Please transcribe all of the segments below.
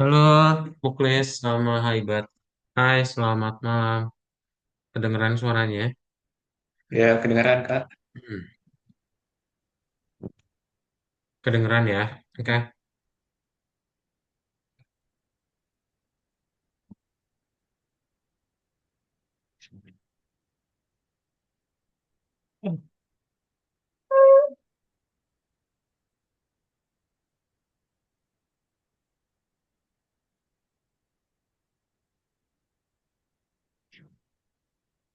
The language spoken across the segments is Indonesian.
Halo, Muklis sama Haibat. Hai, selamat malam. Kedengeran suaranya? Ya, kedengaran, Kak. Hmm. Kedengeran ya? Oke.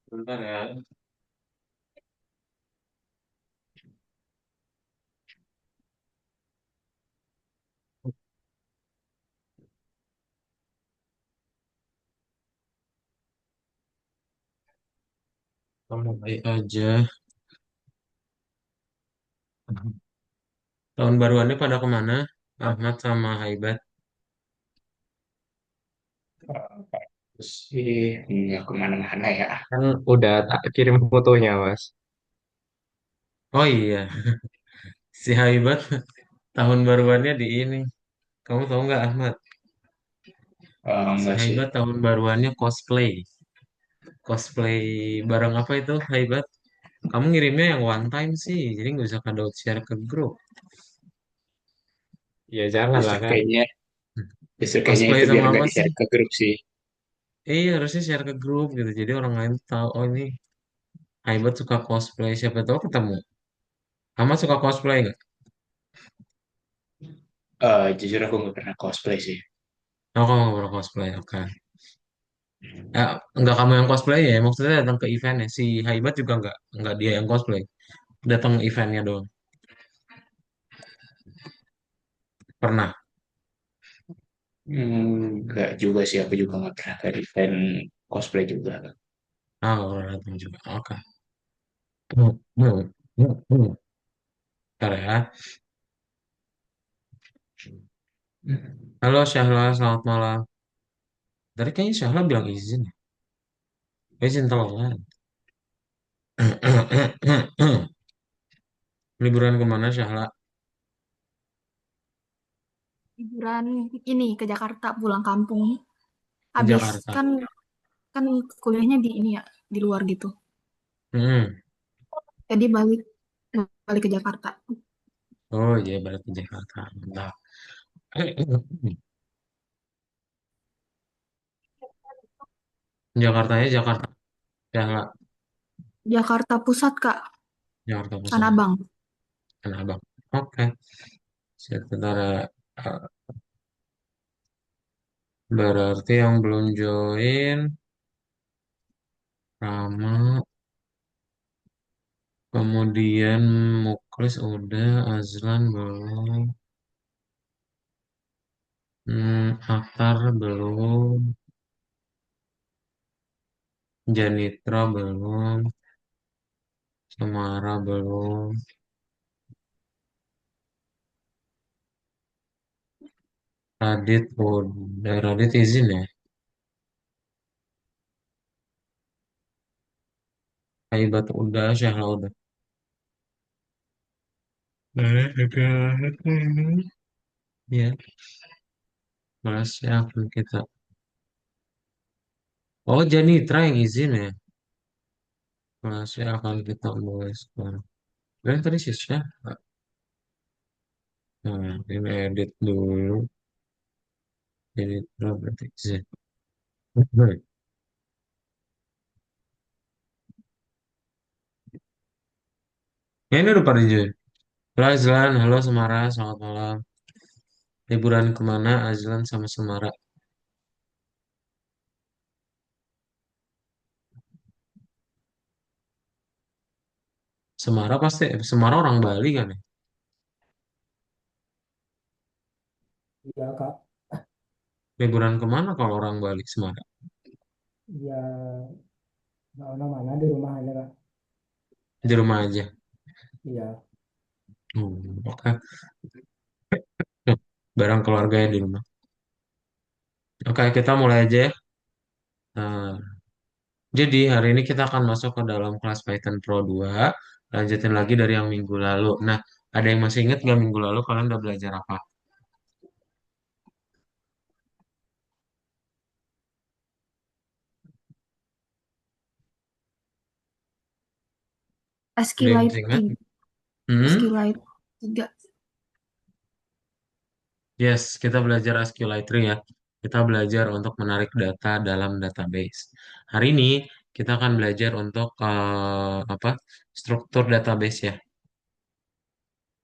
Bentar ya. Kamu baik aja. Tahun baruannya pada kemana? Ahmad sama Haibat. Terus sih, ya kemana-mana ya. Kan udah tak kirim fotonya, Mas. Oh iya, si Haibat tahun baruannya di ini. Kamu tahu nggak Ahmad? Si Enggak sih. Haibat tahun baruannya cosplay. Cosplay barang apa itu Haibat? Kamu ngirimnya yang one time sih, jadi nggak usah kado share ke grup. Ya jangan lah, Justru Kak. kayaknya, justru kayaknya Cosplay itu biar sama nggak apa sih? di-share ke grup sih. Iya harusnya share ke grup gitu. Jadi orang lain tahu oh ini Aibat suka cosplay. Siapa tahu ketemu. Ahmad suka cosplay nggak? Jujur aku nggak pernah cosplay sih. Oh kamu nggak pernah cosplay, oke. Nggak kamu yang cosplay ya? Maksudnya datang ke eventnya. Si Haibat juga nggak dia yang cosplay. Datang eventnya doang. Pernah. Nggak juga sih, aku juga nggak pernah ke event cosplay juga. Ah nggak pernah datang juga. Oke. Hmm, hmm, hmm. Bentar ya. Halo Syahla, selamat malam. Tadi kayaknya Syahla bilang izin ya. Izin telat. Liburan kemana Syahla? Liburan ini ke Jakarta pulang kampung. Ke Habis Jakarta. kan kan kuliahnya di ini ya di luar gitu. Hmm. Jadi balik balik ke Jakarta. Oh iya berarti Jakarta. Mantap. Jakartanya Jakarta ya nggak Jakarta Pusat Kak, Jakarta Pusat Tanah Abang. Tanah Abang. Oke, sementara berarti yang belum join Rama, kemudian Muklis udah, Azlan belum, Aktar belum, Janitra belum, Semara belum, Radit udah, Radit izin ya, Haibat udah, Syahla udah. Ya, masih akan kita. Oh, Janitra yang izin ya. Masih akan kita mulai sekarang. Dan tadi sisnya, nah, ini edit dulu. Edit dulu berarti izin. Baik. Ya, ini udah pada join. Halo Azlan, halo Semara, selamat malam. Liburan kemana Azlan sama Semara? Semara pasti, Semara orang Bali kan ya? Iya kak, Liburan kemana kalau orang Bali, Semara? ya nggak mana-mana di rumah aja kak. Di rumah aja. Iya, Oke. Barang keluarganya di rumah. Oke, kita mulai aja ya. Nah, jadi hari ini kita akan masuk ke dalam kelas Python Pro 2. Lanjutin lagi dari yang minggu lalu. Nah, ada yang masih ingat nggak minggu lalu kalian udah belajar apa? Ada yang masih SQLite ingat? 3. Hmm? SQLite 3. Yes, kita belajar SQLite ya. Kita belajar untuk menarik data dalam database. Hari ini kita akan belajar untuk apa? Struktur database ya.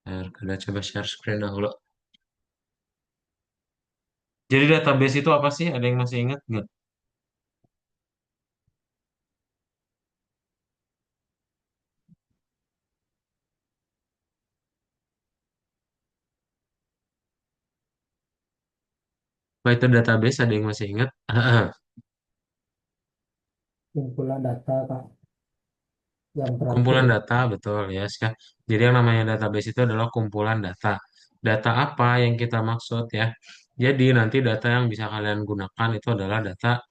Kita coba share screen dahulu. Jadi database itu apa sih? Ada yang masih ingat nggak? Apa itu database? Ada yang masih ingat? kumpulan data Kak yang Kumpulan terakhir. data, betul ya. Jadi yang namanya database itu adalah kumpulan data. Data apa yang kita maksud ya? Jadi nanti data yang bisa kalian gunakan itu adalah data.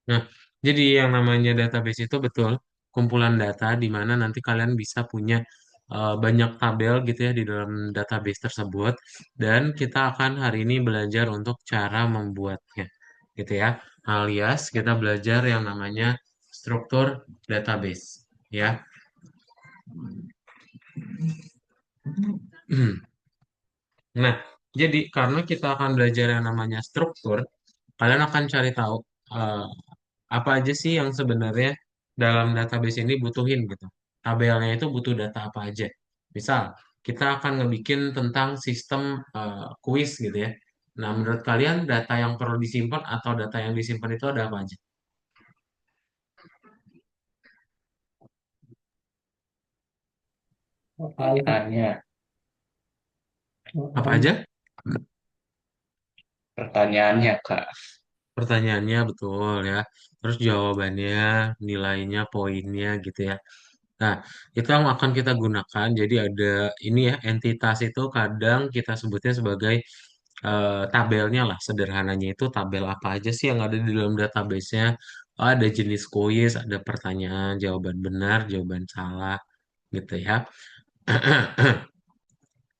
Nah, jadi yang namanya database itu betul kumpulan data di mana nanti kalian bisa punya banyak tabel gitu ya di dalam database tersebut dan kita akan hari ini belajar untuk cara membuatnya gitu ya. Alias kita belajar yang namanya struktur database ya. Nah, jadi karena kita akan belajar yang namanya struktur, kalian akan cari tahu eh, apa aja sih yang sebenarnya dalam database ini butuhin gitu. Tabelnya itu butuh data apa aja. Misal, kita akan ngebikin tentang sistem kuis gitu ya. Nah, menurut kalian data yang perlu disimpan atau data yang disimpan itu ada apa aja? AI Kak. Pertanyaannya, Apa AI. aja? pertanyaannya Kak. Pertanyaannya betul ya. Terus jawabannya, nilainya, poinnya gitu ya. Nah, itu yang akan kita gunakan. Jadi ada ini ya, entitas itu kadang kita sebutnya sebagai tabelnya lah. Sederhananya itu tabel apa aja sih yang ada di dalam database-nya. Oh, ada jenis kuis, ada pertanyaan, jawaban benar, jawaban salah gitu ya.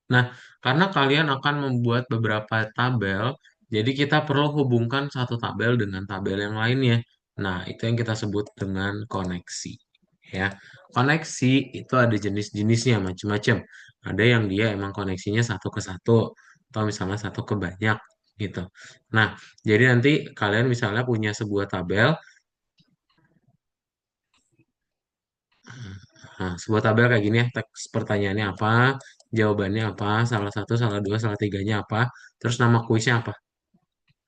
Nah, karena kalian akan membuat beberapa tabel, jadi kita perlu hubungkan satu tabel dengan tabel yang lainnya. Nah, itu yang kita sebut dengan koneksi. Ya, koneksi itu ada jenis-jenisnya macam-macam. Ada yang dia emang koneksinya satu ke satu, atau misalnya satu ke banyak gitu. Nah, jadi nanti kalian misalnya punya sebuah tabel. Nah, sebuah tabel kayak gini ya, teks pertanyaannya apa, jawabannya apa, salah satu, salah dua, salah tiganya apa, terus nama kuisnya apa.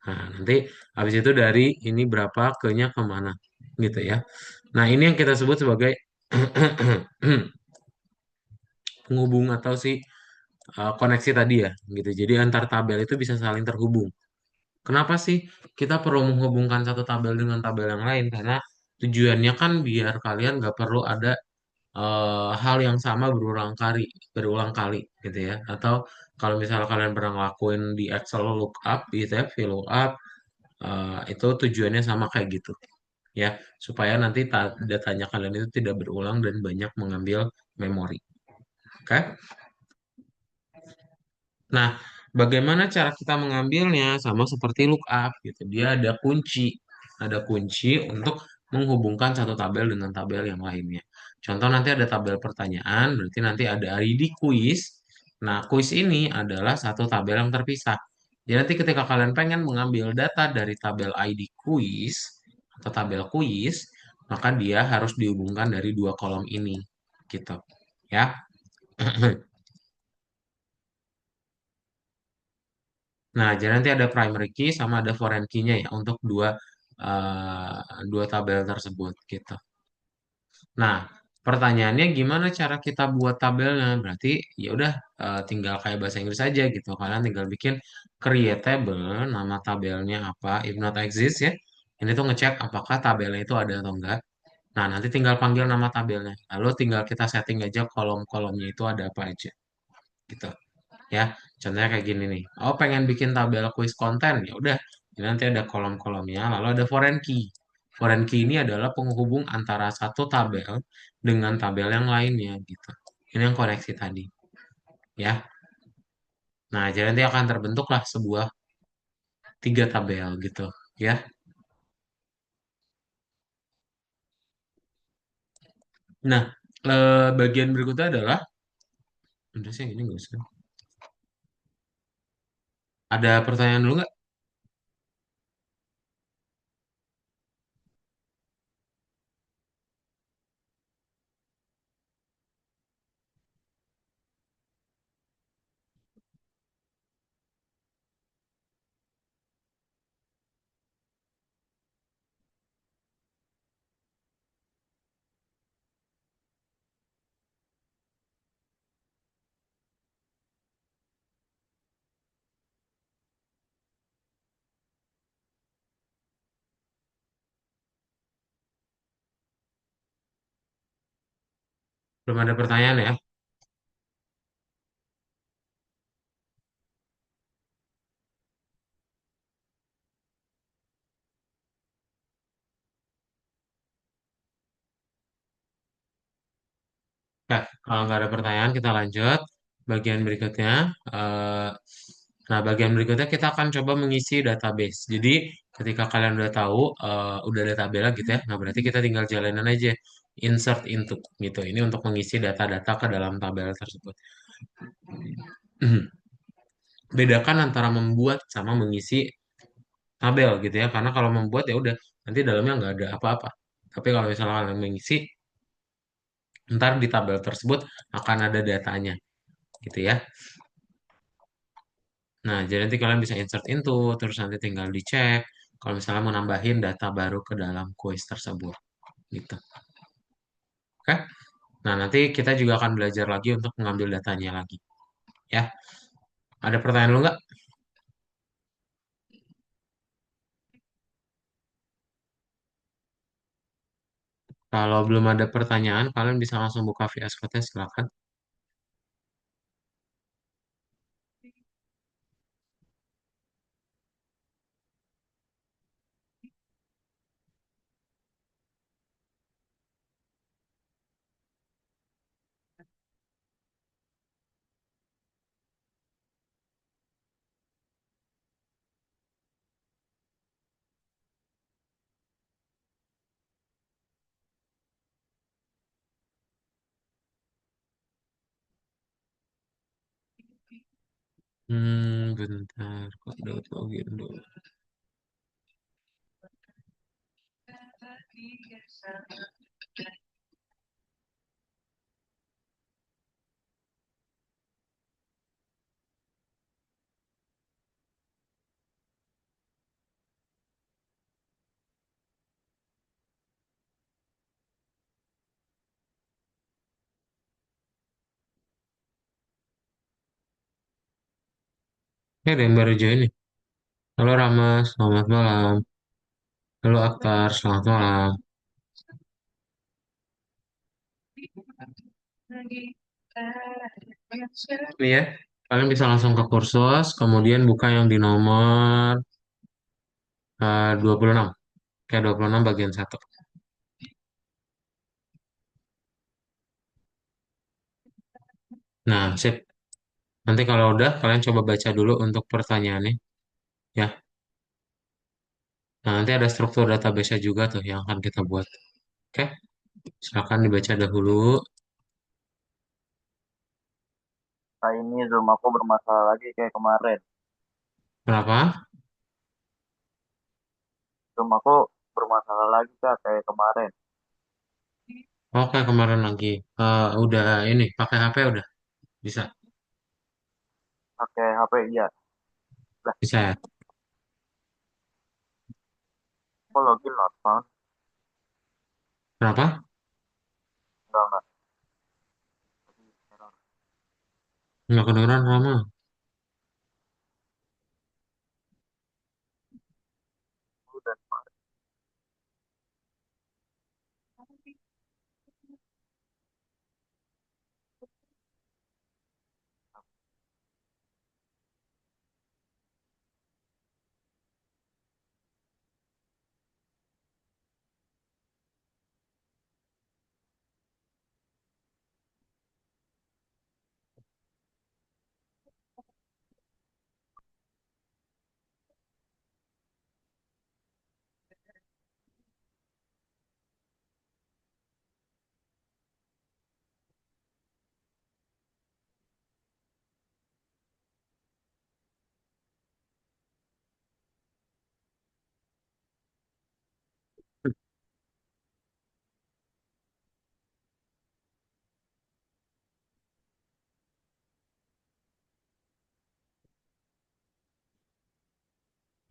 Nah, nanti habis itu dari ini berapa, ke-nya kemana, gitu ya. Nah, ini yang kita sebut sebagai penghubung atau si koneksi tadi ya, gitu. Jadi antar tabel itu bisa saling terhubung. Kenapa sih kita perlu menghubungkan satu tabel dengan tabel yang lain? Karena tujuannya kan biar kalian nggak perlu ada hal yang sama berulang kali gitu ya. Atau kalau misalnya kalian pernah ngelakuin di Excel lookup gitu ya, VLOOKUP, itu tujuannya sama kayak gitu ya, supaya nanti datanya kalian itu tidak berulang dan banyak mengambil memori. Oke? Nah, bagaimana cara kita mengambilnya? Sama seperti lookup gitu. Dia ada kunci untuk menghubungkan satu tabel dengan tabel yang lainnya. Contoh nanti ada tabel pertanyaan, berarti nanti ada ID kuis. Nah, kuis ini adalah satu tabel yang terpisah. Jadi nanti ketika kalian pengen mengambil data dari tabel ID kuis atau tabel kuis, maka dia harus dihubungkan dari dua kolom ini, gitu. Ya. Nah, jadi nanti ada primary key sama ada foreign key-nya ya untuk dua tabel tersebut gitu. Nah, pertanyaannya gimana cara kita buat tabelnya? Berarti ya udah tinggal kayak bahasa Inggris aja gitu. Kalian tinggal bikin create table, nama tabelnya apa, if not exist ya. Ini tuh ngecek apakah tabelnya itu ada atau enggak. Nah, nanti tinggal panggil nama tabelnya. Lalu tinggal kita setting aja kolom-kolomnya itu ada apa aja gitu. Ya. Contohnya kayak gini nih. Oh, pengen bikin tabel quiz konten. Ya udah, ini nanti ada kolom-kolomnya, lalu ada foreign key. Foreign key ini adalah penghubung antara satu tabel dengan tabel yang lainnya gitu. Ini yang koneksi tadi, ya. Nah, jadi nanti akan terbentuklah sebuah tiga tabel gitu, ya. Nah, bagian berikutnya adalah, udah sih ini nggak usah. Ada pertanyaan dulu nggak? Belum ada pertanyaan ya? Nah, kalau nggak ada pertanyaan, kita lanjut. Bagian berikutnya, eh, nah bagian berikutnya kita akan coba mengisi database. Jadi, ketika kalian udah tahu, udah ada tabelnya gitu ya, nah berarti kita tinggal jalanin aja insert into gitu. Ini untuk mengisi data-data ke dalam tabel tersebut. Bedakan antara membuat sama mengisi tabel gitu ya, karena kalau membuat ya udah nanti dalamnya nggak ada apa-apa. Tapi kalau misalnya kalian mengisi, ntar di tabel tersebut akan ada datanya gitu ya. Nah, jadi nanti kalian bisa insert into, terus nanti tinggal dicek kalau misalnya mau nambahin data baru ke dalam quiz tersebut, gitu. Oke? Nah, nanti kita juga akan belajar lagi untuk mengambil datanya lagi, ya. Ada pertanyaan lu nggak? Kalau belum ada pertanyaan, kalian bisa langsung buka VS Code, silakan. Bentar, kok download login dulu. Ada yang baru join nih. Halo Rama, selamat malam. Halo Aktar, selamat malam. Nih ya, kalian bisa langsung ke kursus, kemudian buka yang di nomor 26. Kayak 26 bagian satu. Nah, sip. Nanti kalau udah, kalian coba baca dulu untuk pertanyaannya. Ya, nah nanti ada struktur database-nya juga tuh yang akan kita buat. Oke, silakan dibaca dahulu. Nah, ini Zoom aku bermasalah lagi kayak kemarin. Kenapa? Zoom aku bermasalah lagi Kak kayak kemarin. Oke, kemarin lagi. Udah ini, pakai HP udah. Bisa, Pakai HP iya. Lah, bisa ya. aku login not found. Kenapa? Enggak. Lagi error. Nggak kedengeran lama. Udah.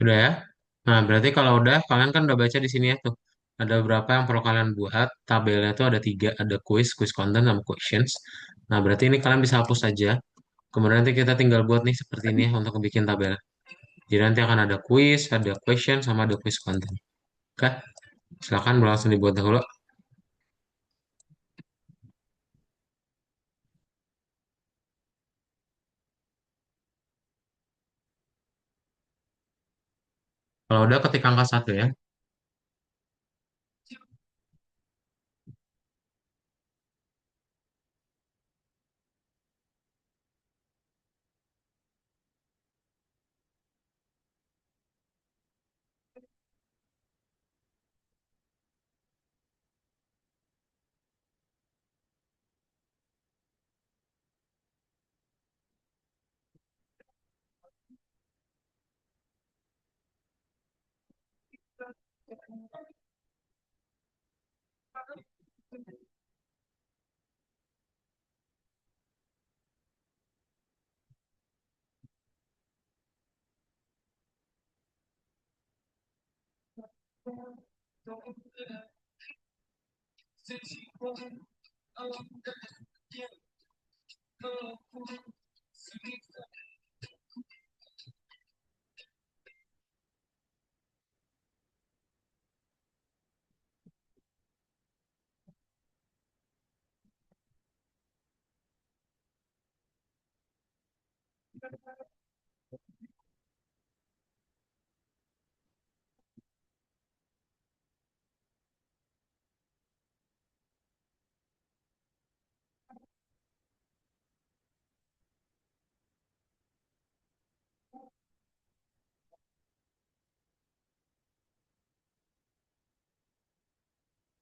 Udah ya? Nah, berarti kalau udah, kalian kan udah baca di sini ya tuh. Ada berapa yang perlu kalian buat. Tabelnya tuh ada tiga. Ada quiz content, sama questions. Nah, berarti ini kalian bisa hapus saja. Kemudian nanti kita tinggal buat nih seperti ini ya untuk bikin tabel. Jadi nanti akan ada quiz, ada question, sama ada quiz content. Oke? Silakan langsung dibuat dahulu. Kalau udah ketik angka satu ya.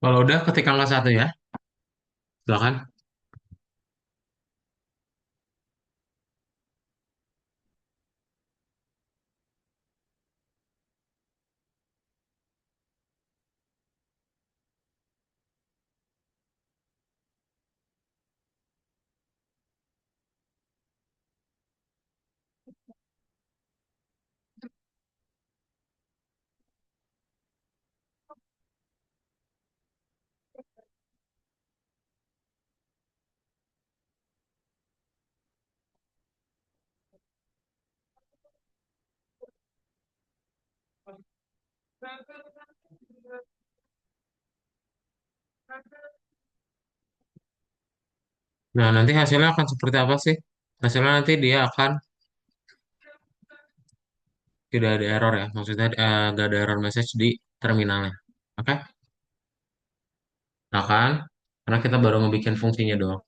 Kalau udah ketik angka satu ya. Silakan. Nah, nanti hasilnya akan seperti apa sih? Hasilnya nanti dia akan tidak ada error ya. Maksudnya nggak ada error message di terminalnya. Oke? Nah kan? Karena kita baru ngebikin fungsinya doang.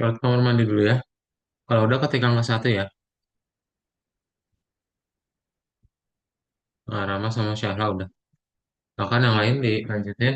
Ke kamar mandi dulu ya. Kalau udah ketik angka satu ya. Nah, Rama sama Syahla udah. Bahkan yang lain dilanjutin.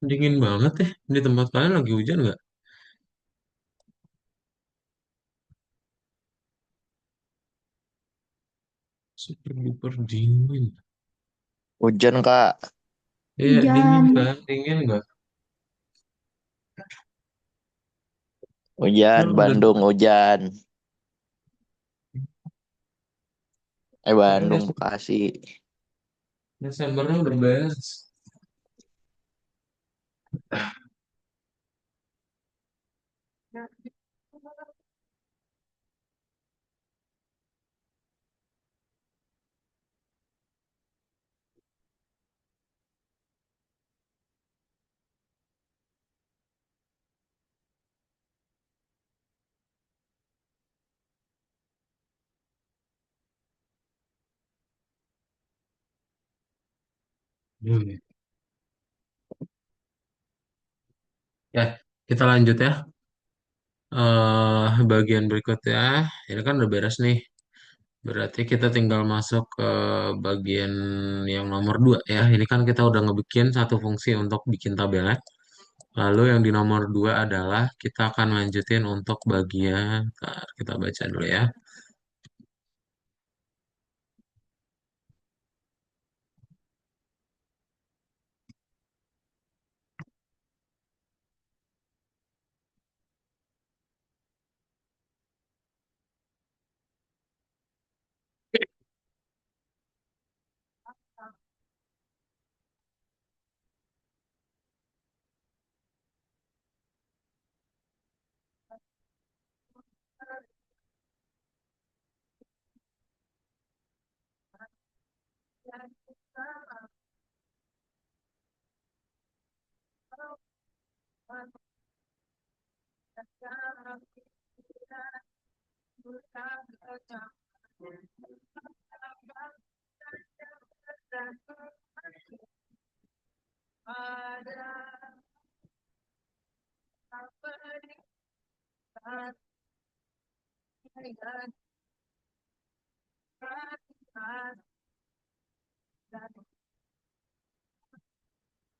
Dingin banget ya. Di tempat kalian lagi hujan nggak? Super duper dingin. Hujan Kak, Iya, dingin Hujan. kan? Dingin nggak? hujan Kan udah, Bandung hujan. kan Bandung Bekasi. Desembernya udah beres. Hmm. Ya, kita lanjut ya. Bagian berikutnya, ini kan udah beres nih. Berarti kita tinggal masuk ke bagian yang nomor dua ya. Ini kan kita udah ngebikin satu fungsi untuk bikin tabelnya. Lalu yang di nomor dua adalah kita akan lanjutin untuk bagian, ntar kita baca dulu ya.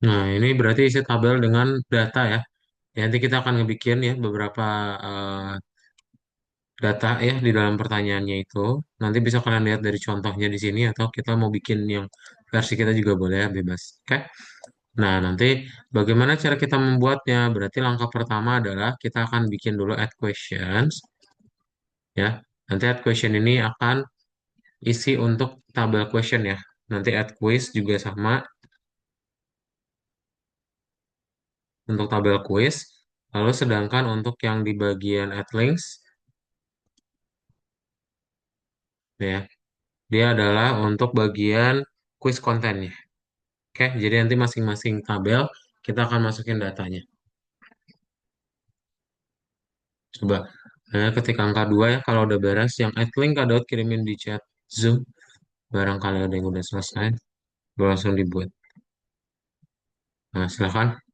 Nah, ini berarti isi tabel dengan data ya. Ya, nanti kita akan ngebikin ya beberapa eh, data ya di dalam pertanyaannya itu. Nanti bisa kalian lihat dari contohnya di sini atau kita mau bikin yang versi kita juga boleh ya, bebas. Oke? Nah, nanti bagaimana cara kita membuatnya? Berarti langkah pertama adalah kita akan bikin dulu add questions ya. Nanti add question ini akan isi untuk tabel question ya. Nanti add quiz juga sama untuk tabel quiz. Lalu sedangkan untuk yang di bagian add links ya, dia adalah untuk bagian quiz kontennya. Oke, jadi nanti masing-masing tabel kita akan masukin datanya. Coba ketik angka 2 ya, kalau udah beres, yang add link Kak kirimin di chat Zoom. Barangkali ada yang udah selesai, boleh langsung dibuat. Nah, silahkan.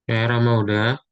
Kayak Rama udah.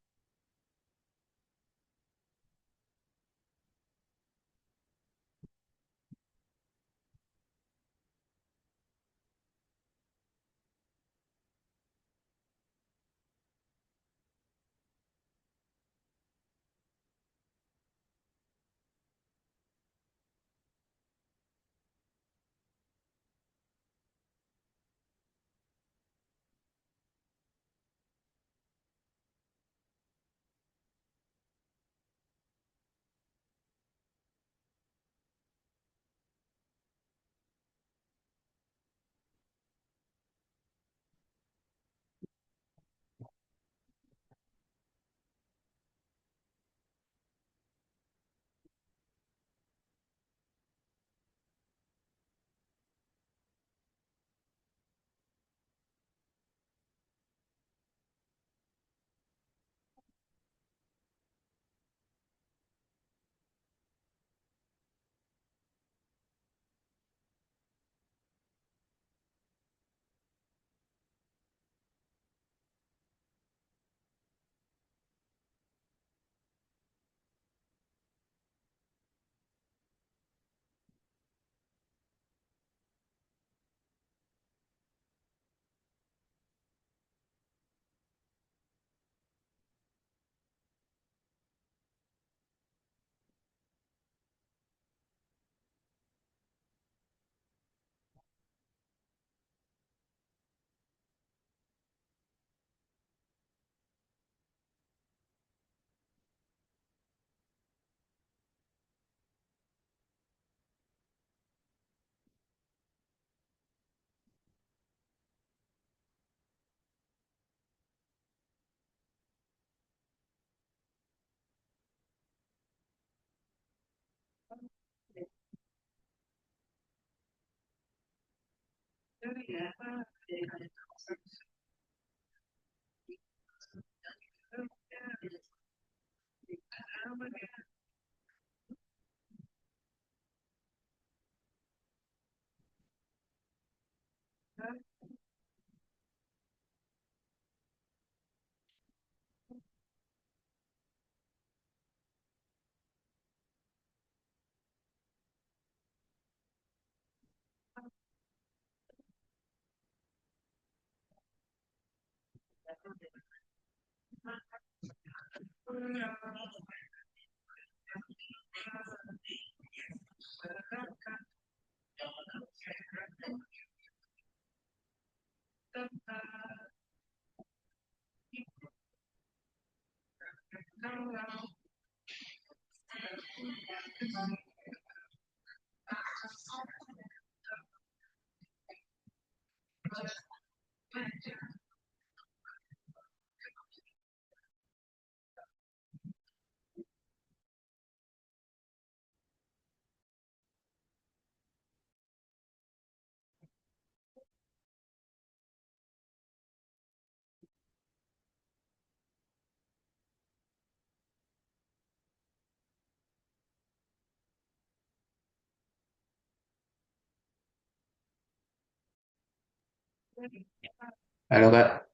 Halo Kak.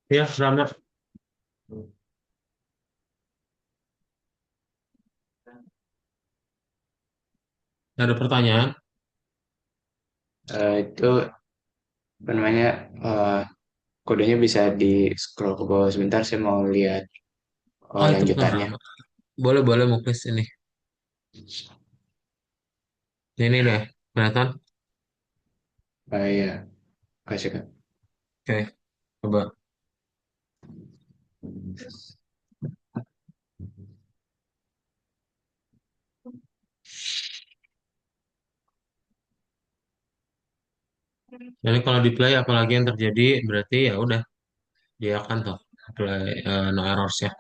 Ya, Rama. Ada pertanyaan? Itu apa namanya, eh, kodenya bisa di scroll ke bawah sebentar, saya mau lihat Oh, itu bukan lanjutannya. Rama. Boleh, boleh, Muklis ini. Ini deh, kelihatan? Iya, kasih Kak. Oke, coba. Ini kalau di play apalagi yang terjadi, berarti ya udah, dia akan tuh play no errors ya.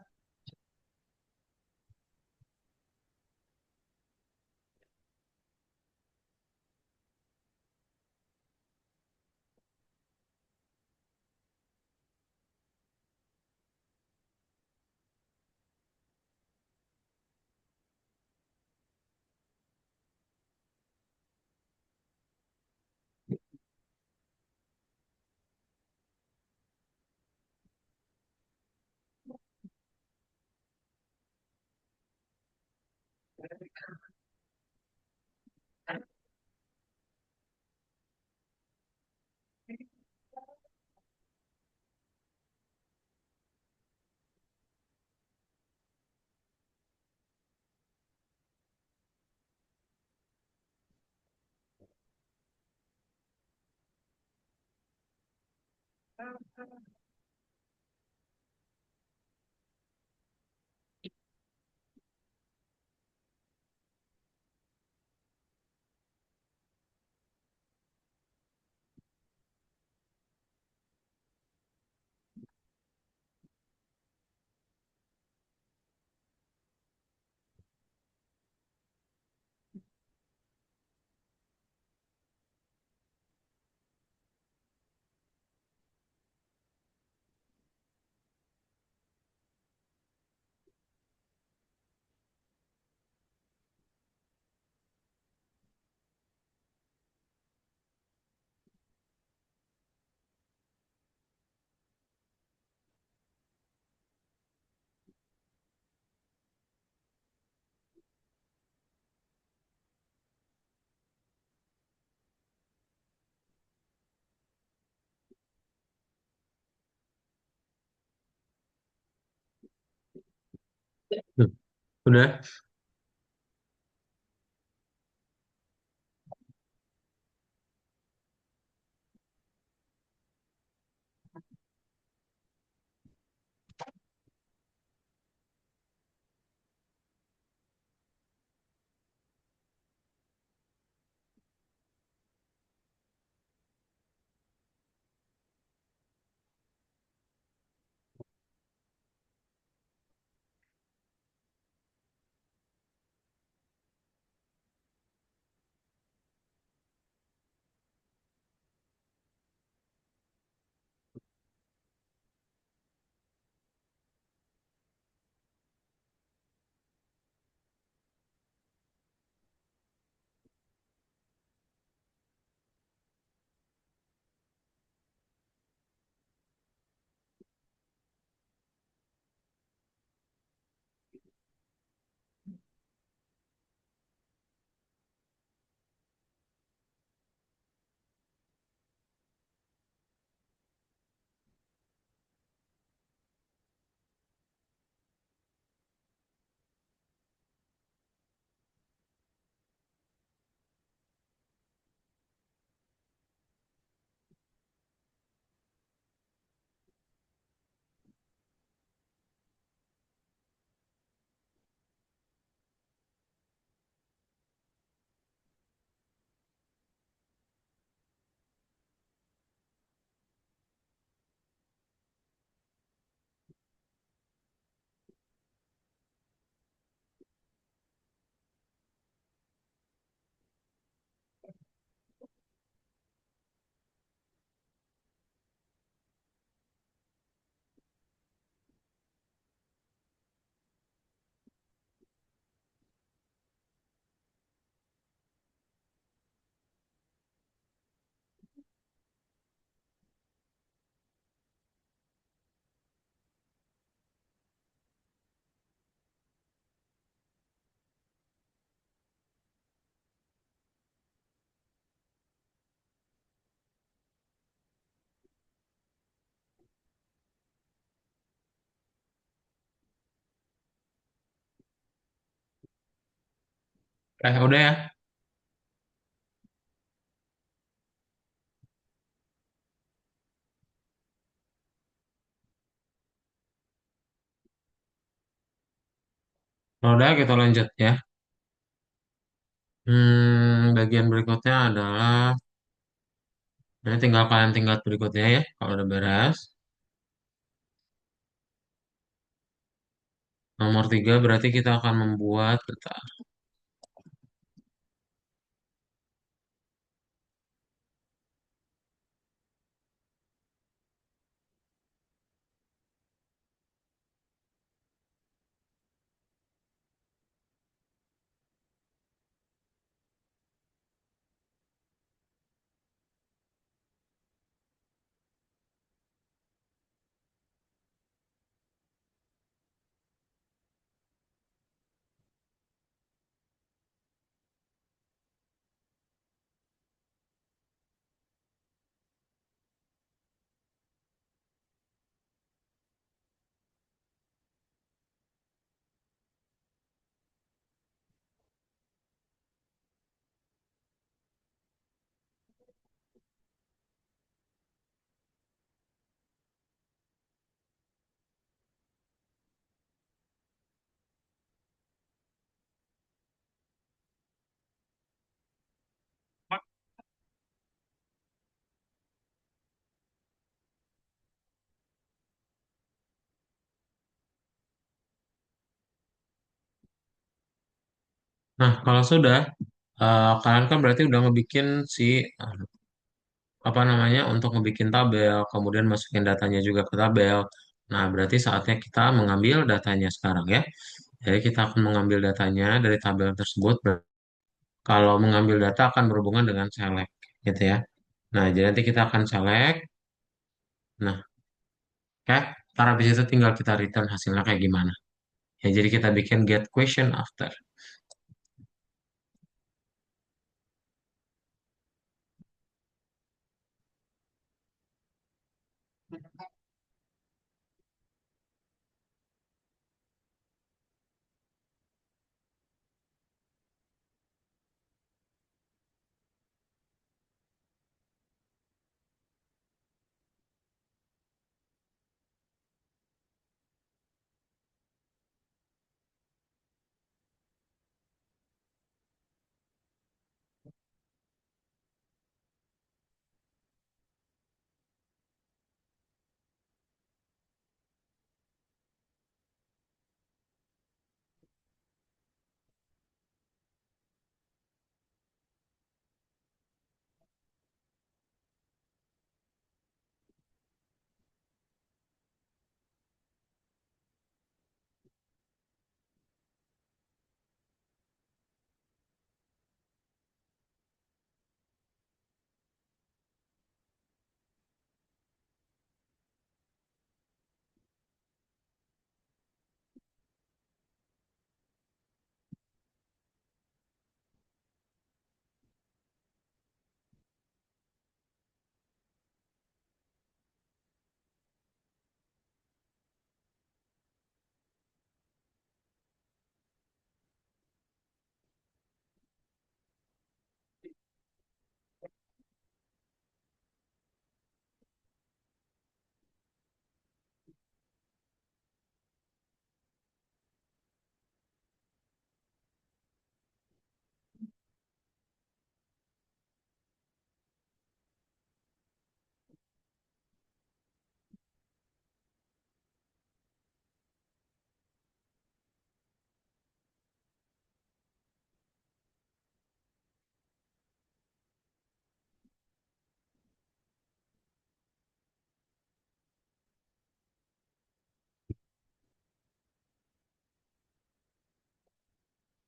Udah. Udah ya. Udah kita lanjut ya. Bagian berikutnya adalah ini tinggal kalian tingkat berikutnya ya. Kalau udah beres. Nomor 3 berarti kita akan membuat bentar. Nah, kalau sudah, kalian kan berarti udah ngebikin si apa namanya untuk ngebikin tabel, kemudian masukin datanya juga ke tabel. Nah, berarti saatnya kita mengambil datanya sekarang ya. Jadi kita akan mengambil datanya dari tabel tersebut. Kalau mengambil data akan berhubungan dengan select, gitu ya. Nah, jadi nanti kita akan select. Nah, oke. Ntar habis itu tinggal kita return hasilnya kayak gimana. Ya, jadi kita bikin get question after.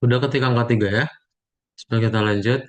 Udah ketik angka 3 ya. Sebelum kita lanjut.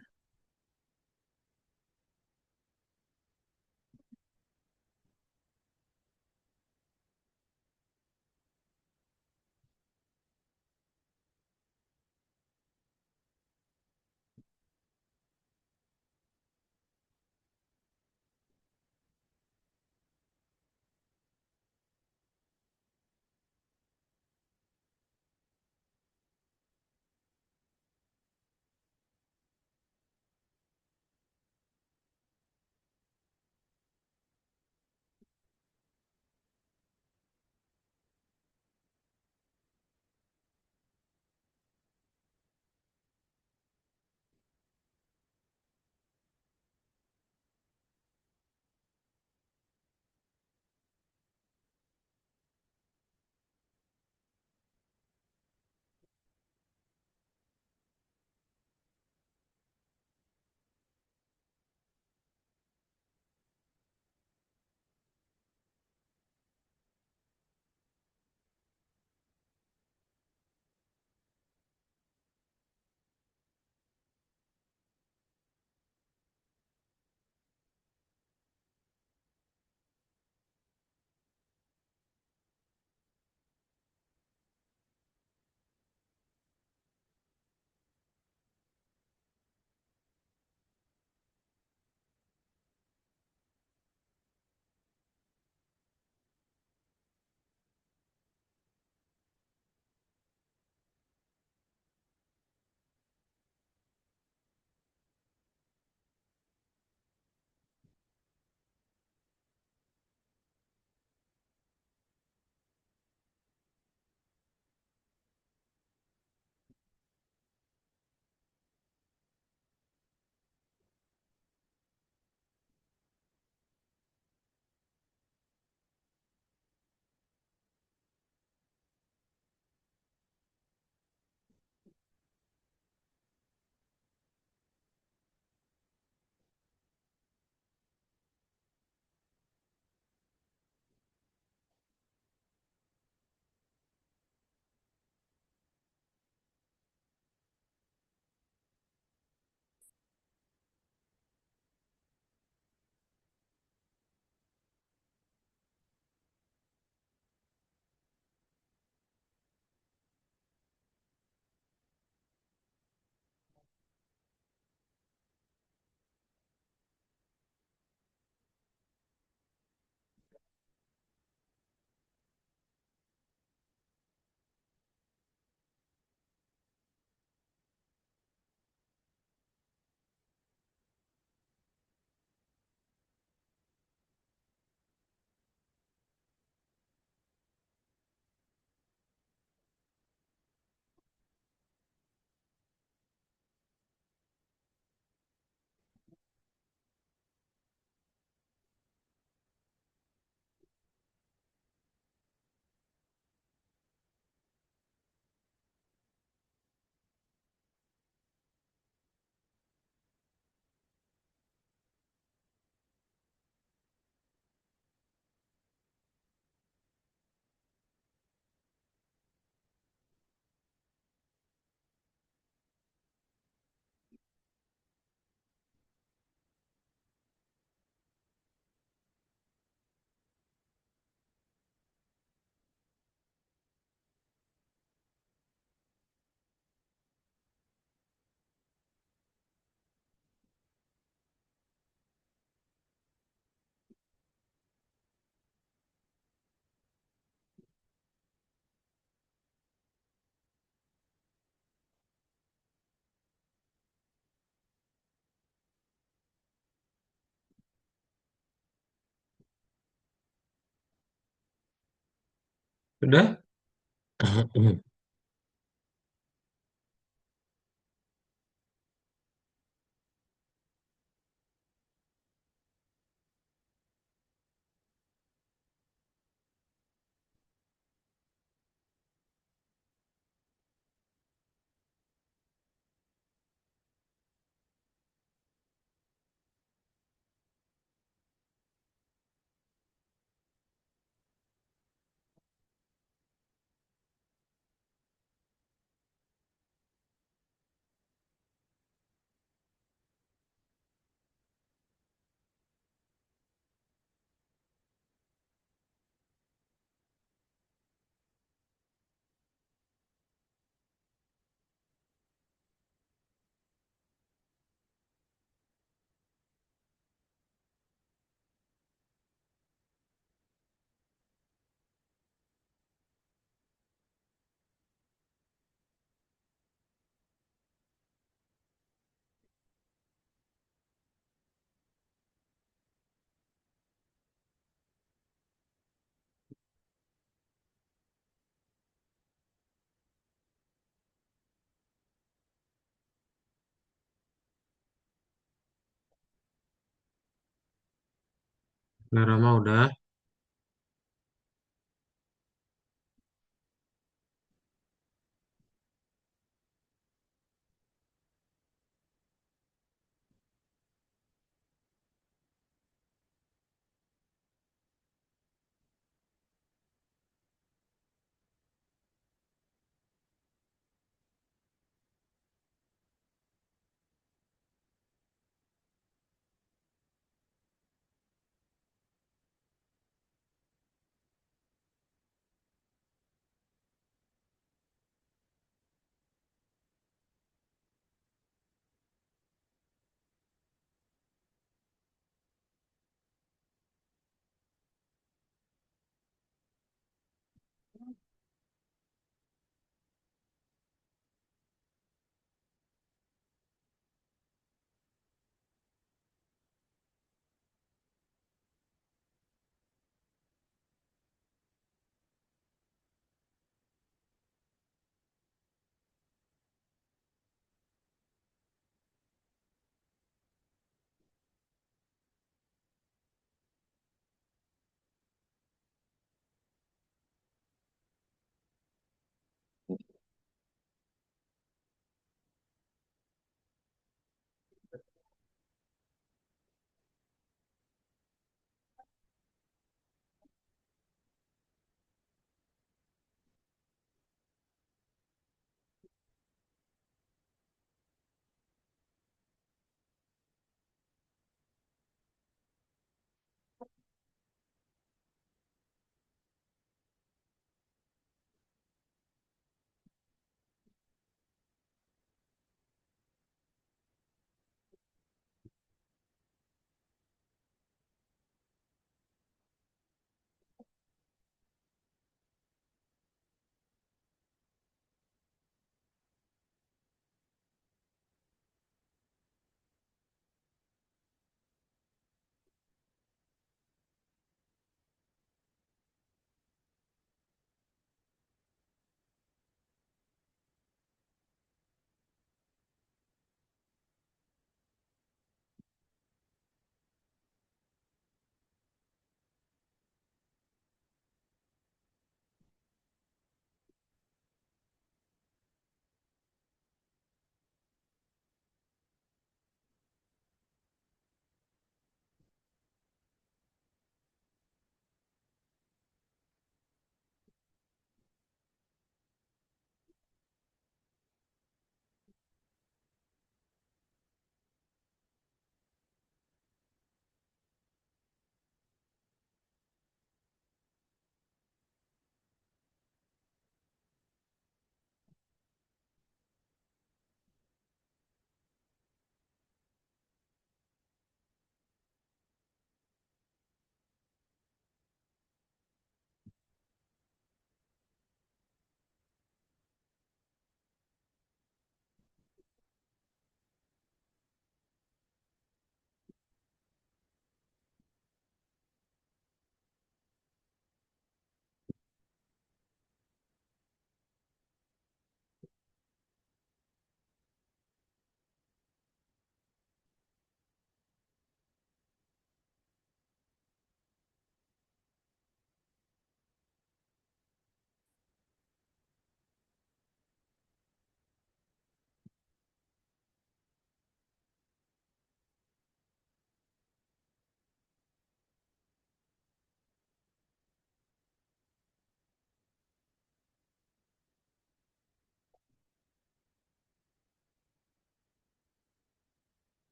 Sudah? Nah, Rama udah.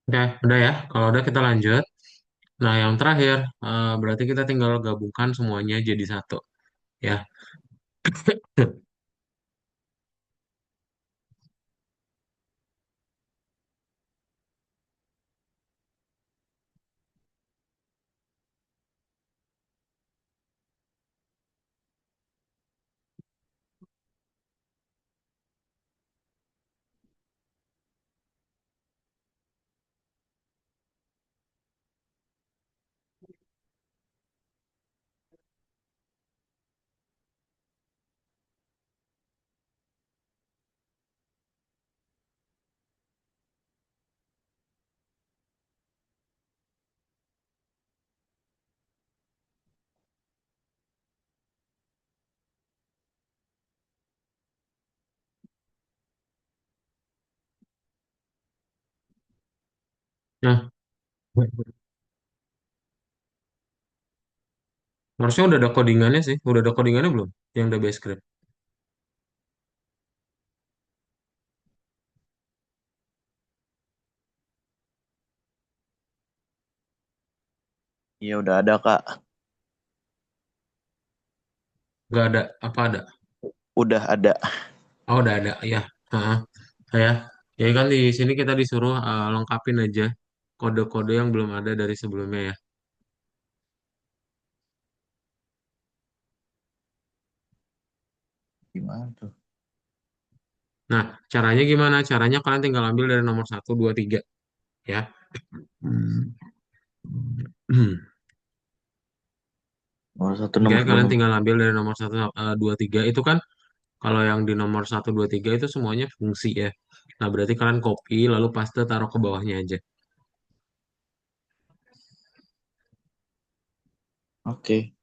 Oke, udah ya. Kalau udah kita lanjut. Nah, yang terakhir, berarti kita tinggal gabungkan semuanya jadi satu, ya. Nah, harusnya udah ada codingannya sih. Udah ada codingannya belum? Yang udah base script. Iya udah ada Kak. Nggak ada. Apa ada? Udah ada. Oh, udah ada. Ya. Heeh. Ya. Jadi kan di sini kita disuruh lengkapin aja kode-kode yang belum ada dari sebelumnya ya. Gimana tuh? Nah, caranya gimana? Caranya kalian tinggal ambil dari nomor satu 2 3 ya. Nomor satu Oke, nomor dua kalian nomor. tinggal ambil dari nomor satu 2 3 itu kan kalau yang di nomor satu 2 3 itu semuanya fungsi ya. Nah, berarti kalian copy lalu paste taruh ke bawahnya aja. Oke.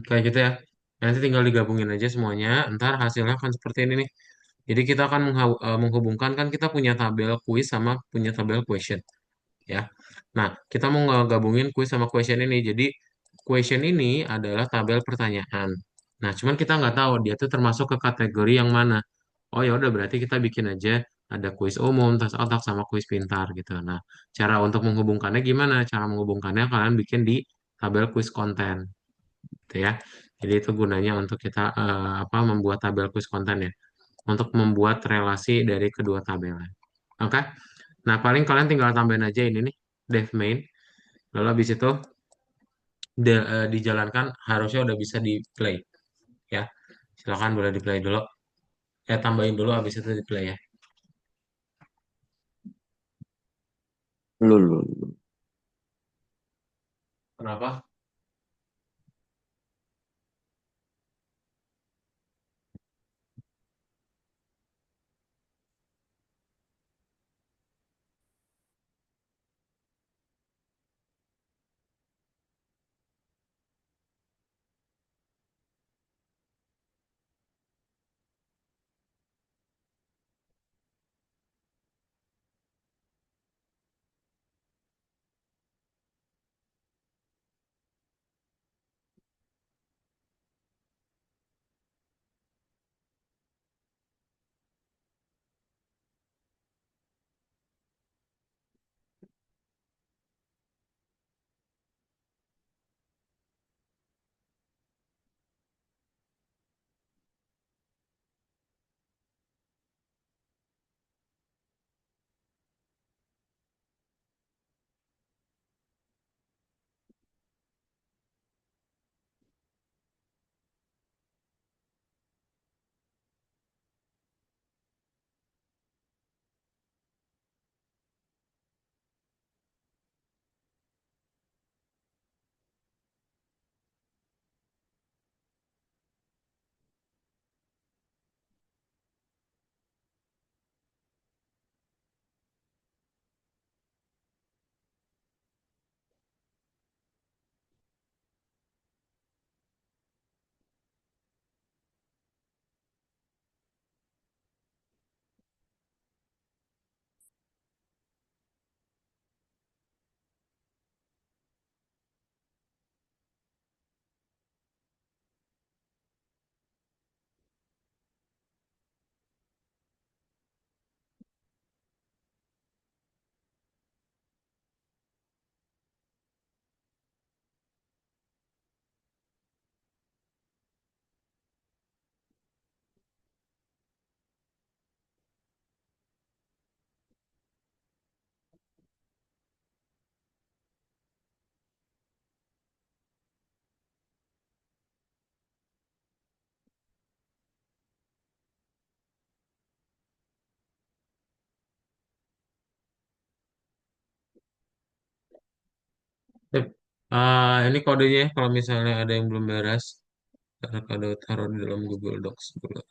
Kayak gitu ya. Nanti tinggal digabungin aja semuanya, ntar hasilnya akan seperti ini nih. Jadi kita akan menghubungkan kan kita punya tabel quiz sama punya tabel question ya. Nah, kita mau gabungin quiz sama question ini. Jadi question ini adalah tabel pertanyaan. Nah, cuman kita nggak tahu dia tuh termasuk ke kategori yang mana. Oh ya udah berarti kita bikin aja ada kuis umum, tes otak sama kuis pintar gitu. Nah, cara untuk menghubungkannya gimana? Cara menghubungkannya kalian bikin di tabel kuis konten gitu ya. Jadi itu gunanya untuk kita apa membuat tabel quiz konten ya, untuk membuat relasi dari kedua tabelnya. Oke. Nah, paling kalian tinggal tambahin aja ini nih, dev main. Lalu habis itu dijalankan harusnya udah bisa di play ya. Silakan boleh di play dulu. Tambahin dulu habis itu di play ya. Lu. Kenapa? Ini kodenya ya, kalau misalnya ada yang belum beres, taruh di dalam Google Docs dulu.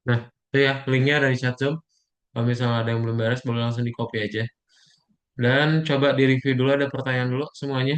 Nah, itu ya, linknya ada di chat Zoom. Kalau misalnya ada yang belum beres, boleh langsung di copy aja. Dan coba di-review dulu, ada pertanyaan dulu semuanya.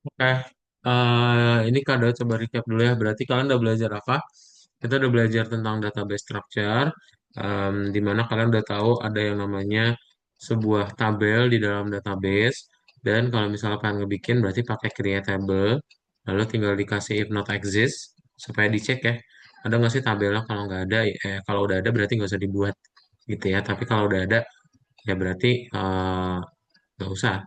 Oke, ini Kado coba recap dulu ya. Berarti kalian udah belajar apa? Kita udah belajar tentang database structure, di mana kalian udah tahu ada yang namanya sebuah tabel di dalam database. Dan kalau misalnya kalian ngebikin, berarti pakai create table. Lalu tinggal dikasih if not exist, supaya dicek ya. Ada nggak sih tabelnya? Kalau nggak ada, kalau udah ada berarti nggak usah dibuat gitu ya. Tapi kalau udah ada, ya berarti nggak usah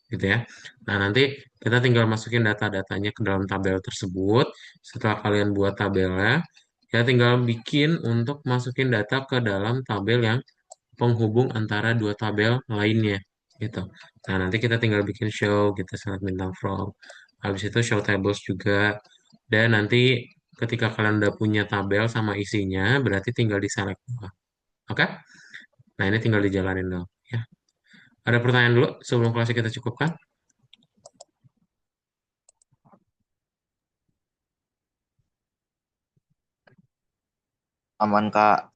gitu ya. Nah, nanti kita tinggal masukin data-datanya ke dalam tabel tersebut. Setelah kalian buat tabelnya, ya tinggal bikin untuk masukin data ke dalam tabel yang penghubung antara dua tabel lainnya gitu. Nah, nanti kita tinggal bikin show gitu select bintang from. Habis itu show tables juga. Dan nanti ketika kalian udah punya tabel sama isinya, berarti tinggal di select doang. Oke? Nah, ini tinggal dijalanin dong. Ya. Ada pertanyaan dulu sebelum kelasnya kita cukupkan? Aman, Kak.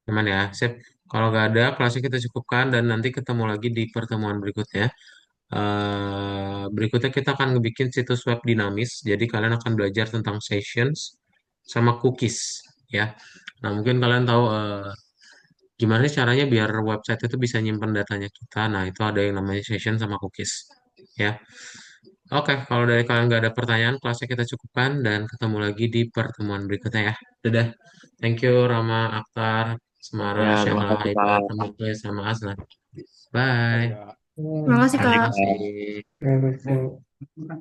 Aman ya, sip. Kalau nggak ada, kelasnya kita cukupkan dan nanti ketemu lagi di pertemuan berikutnya. Berikutnya kita akan ngebikin situs web dinamis. Jadi kalian akan belajar tentang sessions sama cookies ya. Nah mungkin kalian tahu gimana sih caranya biar website itu bisa nyimpen datanya kita. Nah itu ada yang namanya session sama cookies. ya. Oke, kalau dari kalian nggak ada pertanyaan, kelasnya kita cukupkan dan ketemu lagi di pertemuan berikutnya ya. Dadah. Thank you Rama, Akhtar, Semara, Ya, terima Syahla, kasih Haidar, Kak. Muklis, sama Azlan. Kasih Bye. Kak. Terima kasih, Terima Kak. kasih. Bye.